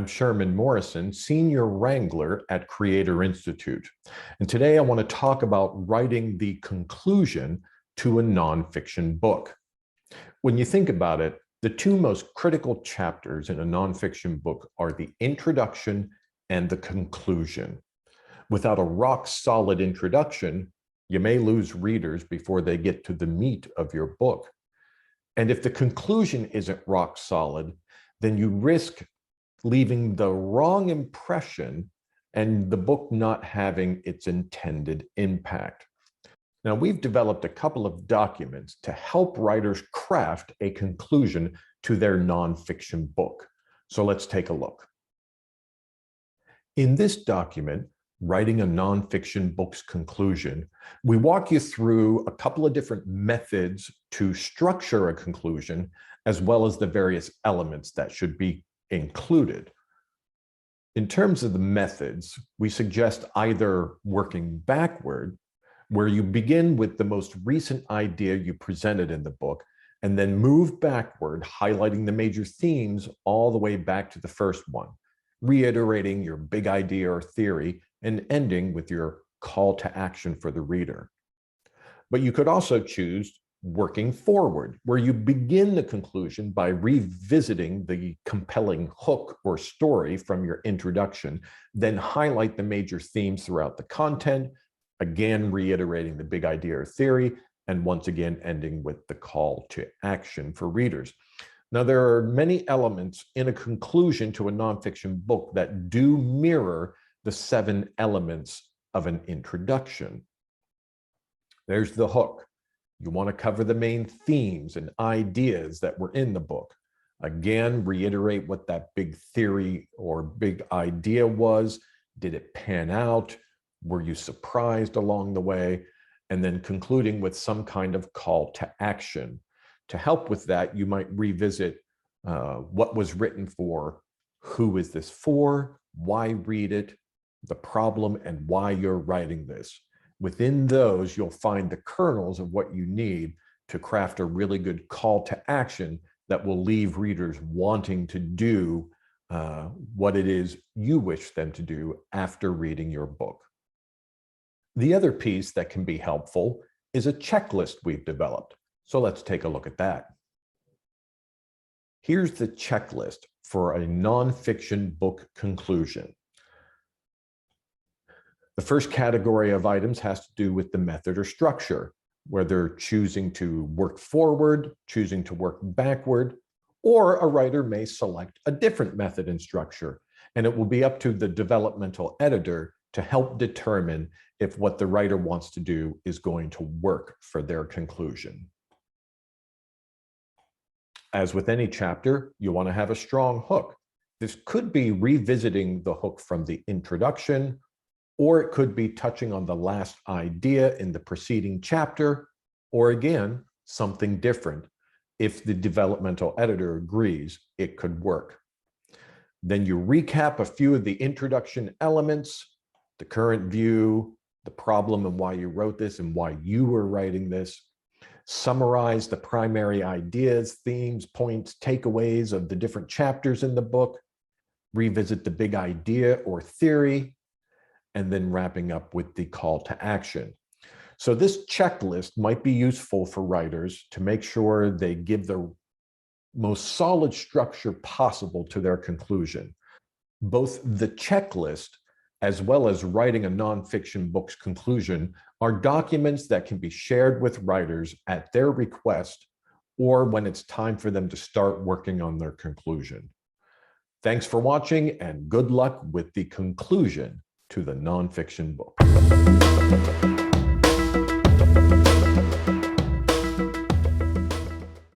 I'm Sherman Morrison, Senior Wrangler at Creator Institute. And today I want to talk about writing the conclusion to a nonfiction book. When you think about it, the two most critical chapters in a nonfiction book are the introduction and the conclusion. Without a rock-solid introduction, you may lose readers before they get to the meat of your book. And if the conclusion isn't rock solid, then you risk leaving the wrong impression and the book not having its intended impact. Now, we've developed a couple of documents to help writers craft a conclusion to their nonfiction book. So let's take a look. In this document, Writing a Nonfiction Book's Conclusion, we walk you through a couple of different methods to structure a conclusion, as well as the various elements that should be included. In terms of the methods, we suggest either working backward, where you begin with the most recent idea you presented in the book, and then move backward, highlighting the major themes all the way back to the first one, reiterating your big idea or theory, and ending with your call to action for the reader. But you could also choose working forward, where you begin the conclusion by revisiting the compelling hook or story from your introduction, then highlight the major themes throughout the content, again reiterating the big idea or theory, and once again ending with the call to action for readers. Now, there are many elements in a conclusion to a nonfiction book that do mirror the 7 elements of an introduction. There's the hook. You want to cover the main themes and ideas that were in the book. Again, reiterate what that big theory or big idea was. Did it pan out? Were you surprised along the way? And then concluding with some kind of call to action. To help with that, you might revisit what was written for, who is this for, why read it, the problem, and why you're writing this. Within those, you'll find the kernels of what you need to craft a really good call to action that will leave readers wanting to do what it is you wish them to do after reading your book. The other piece that can be helpful is a checklist we've developed. So let's take a look at that. Here's the checklist for a nonfiction book conclusion. The first category of items has to do with the method or structure, whether choosing to work forward, choosing to work backward, or a writer may select a different method and structure, and it will be up to the developmental editor to help determine if what the writer wants to do is going to work for their conclusion. As with any chapter, you want to have a strong hook. This could be revisiting the hook from the introduction, or it could be touching on the last idea in the preceding chapter, or again, something different. If the developmental editor agrees, it could work. Then you recap a few of the introduction elements, the current view, the problem and why you wrote this and why you were writing this. Summarize the primary ideas, themes, points, takeaways of the different chapters in the book. Revisit the big idea or theory, and then wrapping up with the call to action. So this checklist might be useful for writers to make sure they give the most solid structure possible to their conclusion. Both the checklist as well as writing a nonfiction book's conclusion are documents that can be shared with writers at their request or when it's time for them to start working on their conclusion. Thanks for watching and good luck with the conclusion to the nonfiction book.